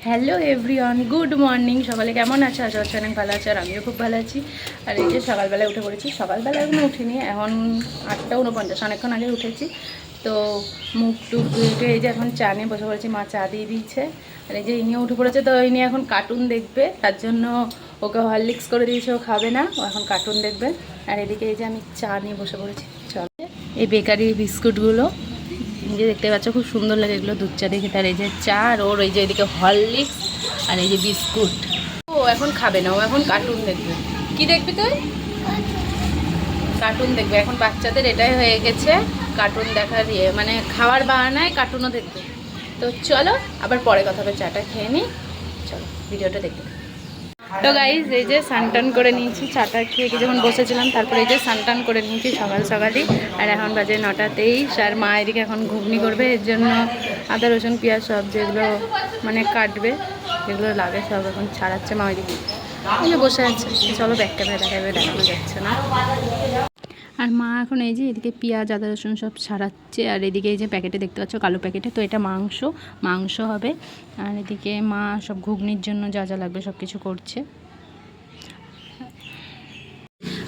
Hello everyone, good morning. সকালে কেমন আছে? আশা করছি অনেক ভালো আছে, আর আমিও খুব ভালো আছি। আর এই যে সকালবেলায় উঠে পড়েছি। সকালবেলা এখন উঠিনি, এখন 8:49, অনেকক্ষণ আগে উঠেছি। তো মুখ টুক ধুয়ে এই যে এখন চা নিয়ে বসে পড়েছি। মা চা দিয়ে দিয়েছে। আর এই যে ইনিও উঠে পড়েছে, তো ইনি এখন কার্টুন দেখবে। তার জন্য ওকে হরলিক্স করে দিয়েছে, ও খাবে না, ও এখন কার্টুন দেখবে। আর এদিকে এই যে আমি চা নিয়ে বসে পড়েছি। চলে এই বেকারির বিস্কুটগুলো যে দেখতে পাচ্ছ, খুব সুন্দর লাগে এগুলো, দুধ চা দেখে। তার এই যে চা, আর ওর এই যে এদিকে হরলিক্স আর এই যে বিস্কুট। ও এখন খাবে না, ও এখন কার্টুন দেখবে। কি দেখবি তুই? কার্টুন দেখবে। এখন বাচ্চাদের এটাই হয়ে গেছে, কার্টুন দেখার মানে খাওয়ার বাহানায় কার্টুনও দেখবে। তো চলো আবার পরে কথা হবে, চাটা খেয়ে নিই। চলো ভিডিওটা দেখতে। তো গাইজ এই যে সানটান করে নিয়েছি, চাটা খেয়ে যখন বসেছিলাম, তারপরে এই যে সানটান করে নিয়েছি সকাল সকালই। আর এখন বাজে 9:23। আর মা এদিকে এখন ঘুগনি করবে, এর জন্য আদা রসুন পেঁয়াজ সব যেগুলো মানে কাটবে, যেগুলো লাগে সব এখন ছাড়াচ্ছে মা ওইদিকে। এই যে বসে আছে। চলো ব্যাক ক্যামেরা দেখানো যাচ্ছে না। আর মা এখন এই যে এদিকে পেঁয়াজ আদা রসুন সব ছাড়াচ্ছে। আর এদিকে এই যে প্যাকেটে দেখতে পাচ্ছ, কালো প্যাকেটে, তো এটা মাংস হবে। আর এদিকে মা সব ঘুগনির জন্য যা যা লাগবে সব কিছু করছে।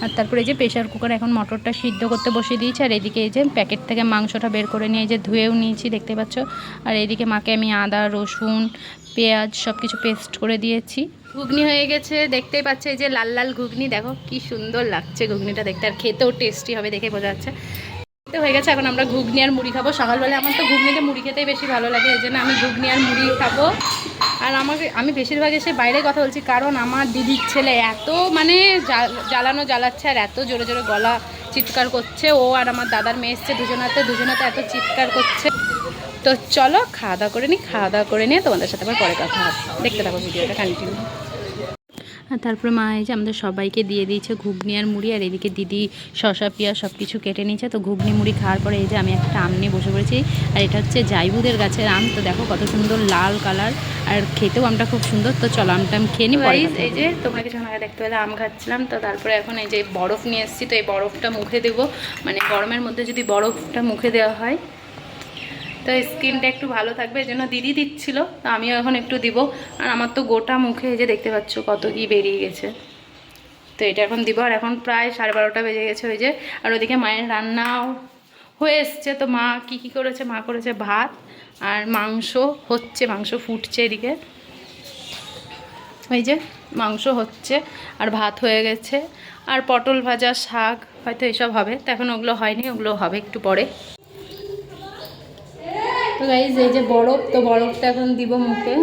আর তারপরে এই যে প্রেশার কুকার এখন মটরটা সিদ্ধ করতে বসিয়ে দিয়েছি। আর এদিকে এই যে প্যাকেট থেকে মাংসটা বের করে নিয়ে এই যে ধুয়েও নিয়েছি, দেখতে পাচ্ছ। আর এদিকে মাকে আমি আদা রসুন পেঁয়াজ সব কিছু পেস্ট করে দিয়েছি। ঘুগনি হয়ে গেছে, দেখতেই পাচ্ছে। এই যে লাল লাল ঘুগনি, দেখো কি সুন্দর লাগছে ঘুগনিটা দেখতে, আর খেতেও টেস্টি হবে দেখে বোঝা যাচ্ছে। তো হয়ে গেছে, এখন আমরা ঘুগনি আর মুড়ি খাবো। সকালবেলা আমার তো ঘুগনিতে মুড়ি খেতেই বেশি ভালো লাগে, এই জন্য আমি ঘুগনি আর মুড়ি খাবো। আর আমি বেশিরভাগ এসে বাইরে কথা বলছি, কারণ আমার দিদির ছেলে এত মানে জ্বালাচ্ছে, আর এত জোরে জোরে গলা চিৎকার করছে। ও আর আমার দাদার মেয়ে এসছে, দুজনাতে এত চিৎকার করছে। তো চলো খাওয়া দাওয়া করে নিয়ে তোমাদের সাথে আবার পরে কথা হবে। দেখতে থাকো ভিডিওটা কন্টিনিউ। আর তারপরে মা এই যে আমাদের সবাইকে দিয়ে দিয়েছে ঘুগনি আর মুড়ি। আর এদিকে দিদি শসা পেঁয়াজ সব কিছু কেটে নিয়েছে। তো ঘুগনি মুড়ি খাওয়ার পরে এই যে আমি একটা আম নিয়ে বসে পড়েছি। আর এটা হচ্ছে জাইবুদের গাছের আম। তো দেখো কত সুন্দর লাল কালার, আর খেতেও আমটা খুব সুন্দর। তো চলো আমটা আমি খেয়ে নিই। এই যে তোমরা কিছু আগে দেখতে পেলে আম খাচ্ছিলাম। তো তারপরে এখন এই যে বরফ নিয়ে এসেছি, তো এই বরফটা মুখে দেবো। মানে গরমের মধ্যে যদি বরফটা মুখে দেওয়া হয় তো স্কিনটা একটু ভালো থাকবে, এই জন্য দিদি দিচ্ছিল, তো আমিও এখন একটু দিব। আর আমার তো গোটা মুখে এই যে দেখতে পাচ্ছ কত কি বেরিয়ে গেছে। তো এটা এখন দিব। আর এখন প্রায় 12:30 বেজে গেছে ওই যে। আর ওদিকে মায়ের রান্নাও হয়ে এসছে। তো মা কি করেছে, মা করেছে ভাত আর মাংস হচ্ছে, মাংস ফুটছে এদিকে। ওই যে মাংস হচ্ছে আর ভাত হয়ে গেছে, আর পটল ভাজা শাক হয়তো এসব হবে। তো এখন ওগুলো হয়নি, ওগুলো হবে একটু পরে। তো গাইজ এই যে বরফ, তো বরফটা এখন দিব মুখে।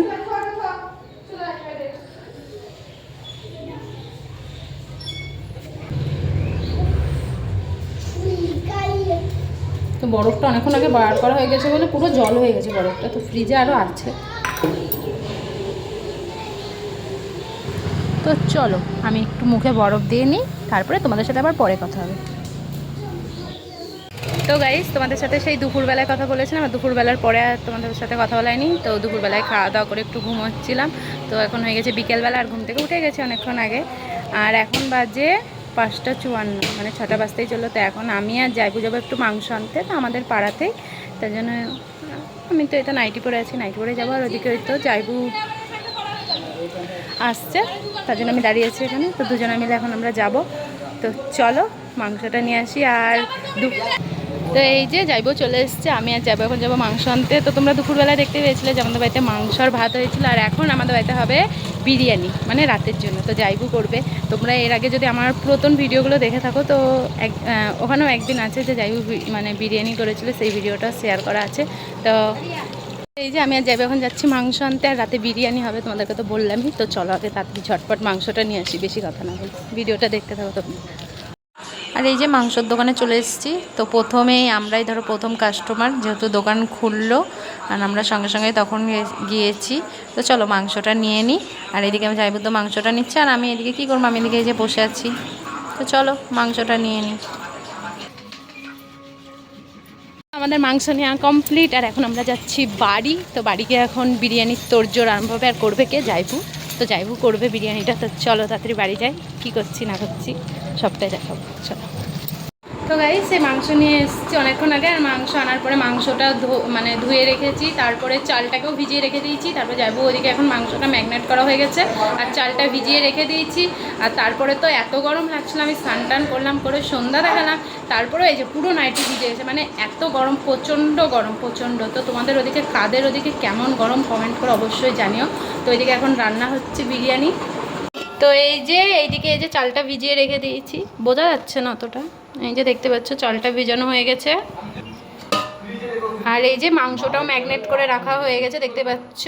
তো বরফটা অনেকক্ষণ আগে বার করা হয়ে গেছে বলে পুরো জল হয়ে গেছে বরফটা, তো ফ্রিজে আরও আছে। তো চলো আমি একটু মুখে বরফ দিয়ে নিই, তারপরে তোমাদের সাথে আবার পরে কথা হবে। তো গাইস তোমাদের সাথে সেই দুপুরবেলায় কথা বলেছিলাম, আর দুপুরবেলার পরে আর তোমাদের সাথে কথা বলায়নি। তো দুপুরবেলায় খাওয়া দাওয়া করে একটু ঘুমোচ্ছিলাম। তো এখন হয়ে গেছে বিকেলবেলা, আর ঘুম থেকে উঠে গেছে অনেকক্ষণ আগে। আর এখন বাজে 5:54, মানে 6টা বাজতেই চললো। তো এখন আমি আর যাইবু যাবো একটু মাংস আনতে, তো আমাদের পাড়াতেই। তার জন্য আমি তো এটা নাইটি পরে আছি, নাইটি পরে যাবো। আর ওদিকে তো যাইবু আসছে, তার জন্য আমি দাঁড়িয়ে আছি এখানে। তো দুজনে মিলে এখন আমরা যাব। তো চলো মাংসটা নিয়ে আসি। আর তো এই যে যাইবো চলে এসছে, আমি আর যাবো এখন যাবো মাংস আনতে। তো তোমরা দুপুরবেলায় দেখতে পেয়েছিলে যে আমাদের বাড়িতে মাংস আর ভাত হয়েছিল। আর এখন আমাদের বাড়িতে হবে বিরিয়ানি, মানে রাতের জন্য। তো যাইবো করবে। তোমরা এর আগে যদি আমার পুরাতন ভিডিওগুলো দেখে থাকো, তো ওখানেও একদিন আছে যে যাইবো মানে বিরিয়ানি করেছিল, সেই ভিডিওটা শেয়ার করা আছে। তো এই যে আমি আর যাইবো এখন যাচ্ছি মাংস আনতে, আর রাতে বিরিয়ানি হবে তোমাদেরকে তো বললামই। তো চলো আগে তাড়াতাড়ি ঝটপট মাংসটা নিয়ে আসি, বেশি কথা না বলি, ভিডিওটা দেখতে থাকো তোমরা। আর এই যে মাংসর দোকানে চলে এসেছি। তো প্রথমেই আমরাই ধরো প্রথম কাস্টমার, যেহেতু দোকান খুললো, আর আমরা সঙ্গে সঙ্গে তখন গিয়েছি। তো চলো মাংসটা নিয়ে নিই। আর এদিকে আমি যাইবো তো মাংসটা নিচ্ছে, আর আমি এদিকে কী করবো, আমি এদিকে এই যে বসে আছি। তো চলো মাংসটা নিয়ে নিই। আমাদের মাংস নেওয়া কমপ্লিট, আর এখন আমরা যাচ্ছি বাড়ি। তো বাড়িকে এখন বিরিয়ানির তোড়জোড় আরম্ভ হবে। আর করবে কে? যাইবু। তো যাইবু করবে বিরিয়ানিটা। তো চলো তাড়াতাড়ি বাড়ি যাই, কী করছি না করছি সবটাই দেখাবো, চলো। তো গাইস সেই মাংস নিয়ে এসেছি অনেকক্ষণ আগে, আর মাংস আনার পরে মাংসটা মানে ধুয়ে রেখেছি, তারপরে চালটাকেও ভিজিয়ে রেখে দিয়েছি, তারপরে যাবো ওইদিকে এখন মাংসটা ম্যাগনেট করা হয়ে গেছে আর চালটা ভিজিয়ে রেখে দিয়েছি। আর তারপরে তো এত গরম লাগছিল, আমি স্নান টান করলাম, করে সন্ধ্যা দেখালাম, তারপরে এই যে পুরো নাইটি ভিজে গেছে, মানে এত গরম, প্রচণ্ড গরম, প্রচণ্ড। তো তোমাদের ওদিকে কাদের ওদিকে কেমন গরম কমেন্ট করে অবশ্যই জানিও। তো ওইদিকে এখন রান্না হচ্ছে বিরিয়ানি। তো এই যে এইদিকে এই যে চালটা ভিজিয়ে রেখে দিয়েছি, বোঝা যাচ্ছে না অতটা, এই যে দেখতে পাচ্ছ চালটা ভিজানো হয়ে গেছে। আর এই যে মাংসটাও ম্যাগনেট করে রাখা হয়ে গেছে দেখতে পাচ্ছ।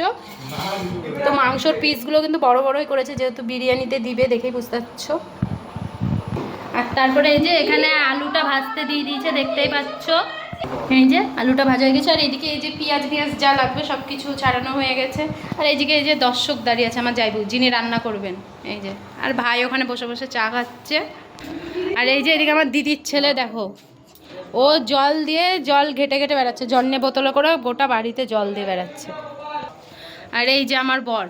তো মাংসর পিসগুলো কিন্তু বড় বড়ই করেছে, যেহেতু বিরিয়ানিতে দিবে দেখেই বুঝতে পারছো। আর তারপরে এই যে এখানে আলুটা ভাজতে দিয়ে দিয়েছে দেখতেই পাচ্ছ, এই যে আলুটা ভাজা হয়ে গেছে। আর এইদিকে এই যে পেঁয়াজ যা লাগবে সব কিছু ছাড়ানো হয়ে গেছে। আর এইদিকে এই যে দর্শক দাঁড়িয়ে আছে, আমার যাইবু যিনি রান্না করবেন, এই যে। আর ভাই ওখানে বসে বসে চা খাচ্ছে। আর এই যে এদিকে আমার দিদির ছেলে দেখো, ও জল ঘেটে বেড়াচ্ছে, জল নিয়ে বোতলে করে গোটা বাড়িতে জল দিয়ে বেড়াচ্ছে। আর এই যে আমার বর,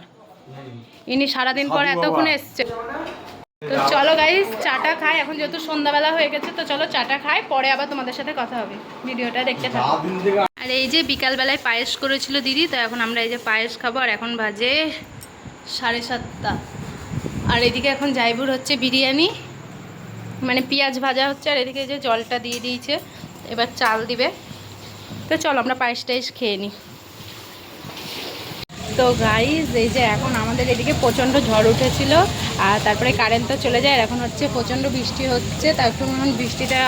ইনি সারাদিন পর এতক্ষণে এসছে। তো চলো গাইস চাটা খাই, এখন যেহেতু সন্ধ্যাবেলা হয়ে গেছে, তো চলো চাটা খাই, পরে আবার তোমাদের সাথে কথা হবে, ভিডিওটা দেখতে থাকো। আর এই যে বিকালবেলায় পায়েস করেছিল দিদি, তো এখন আমরা এই যে পায়েস খাবো। আর এখন বাজে 7:30। আর এদিকে এখন জাইবুর হচ্ছে বিরিয়ানি, মানে পেঁয়াজ ভাজা হচ্ছে। আর এদিকে যে জলটা দিয়ে দিয়েছে, এবার চাল দিবে। তো চলো আমরা পায়েস টায়েস খেয়ে নিই। তো গাইস এই যে এখন আমাদের এদিকে প্রচণ্ড ঝড় উঠেছিল, আর তারপরে কারেন্টটা চলে যায়। আর এখন হচ্ছে প্রচণ্ড বৃষ্টি হচ্ছে, তার এখন বৃষ্টিটা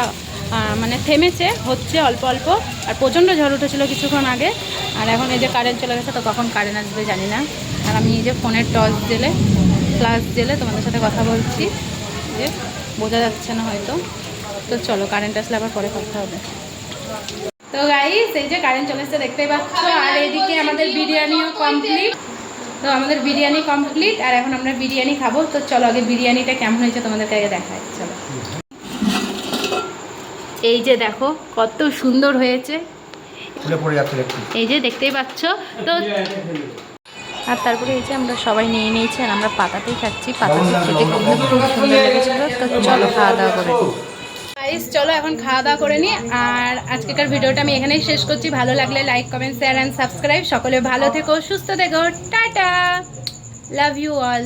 মানে থেমেছে, হচ্ছে অল্প অল্প। আর প্রচণ্ড ঝড় উঠেছিল কিছুক্ষণ আগে। আর এখন এই যে কারেন্ট চলে গেছে, তো কখন কারেন্ট আসবে জানি না। আর আমি এই যে ফোনের টর্চ জেলে, ফ্ল্যাশ জেলে তোমাদের সাথে কথা বলছি, যে বোঝা যাচ্ছে না হয়তো। তো চলো কারেন্ট আসলে আবার পরে কথা হবে। তো গাইস এই যে কারেন্ট চলে এসেছে দেখতেই পাচ্ছ। আর এদিকে আমাদের বিরিয়ানিও কমপ্লিট। তো আমাদের বিরিয়ানি কমপ্লিট, আর এখন আমরা বিরিয়ানি খাবো। তো চলো আগে বিরিয়ানিটা কেমন হয়েছে তোমাদেরকে আগে দেখাই, চলো। এই যে দেখো কত সুন্দর হয়েছে, এই যে দেখতেই পাচ্ছ। তো আর তারপরে এই যে আমরা সবাই নিয়ে নিয়েছি, আর আমরা পাতাতেই খাচ্ছি, পাতাতে খেতে খুব সুন্দর লেগেছিলো। তো চলো খাওয়া দাওয়া করে গাইস, চলো এখন খাওয়া দাওয়া করে নিই। আর আজকেকার ভিডিওটা আমি এখানেই শেষ করছি। ভালো লাগলে like, comment, share and subscribe. সকলে ভালো থেকো, সুস্থ থেকো, টাটা, লাভ ইউ অল।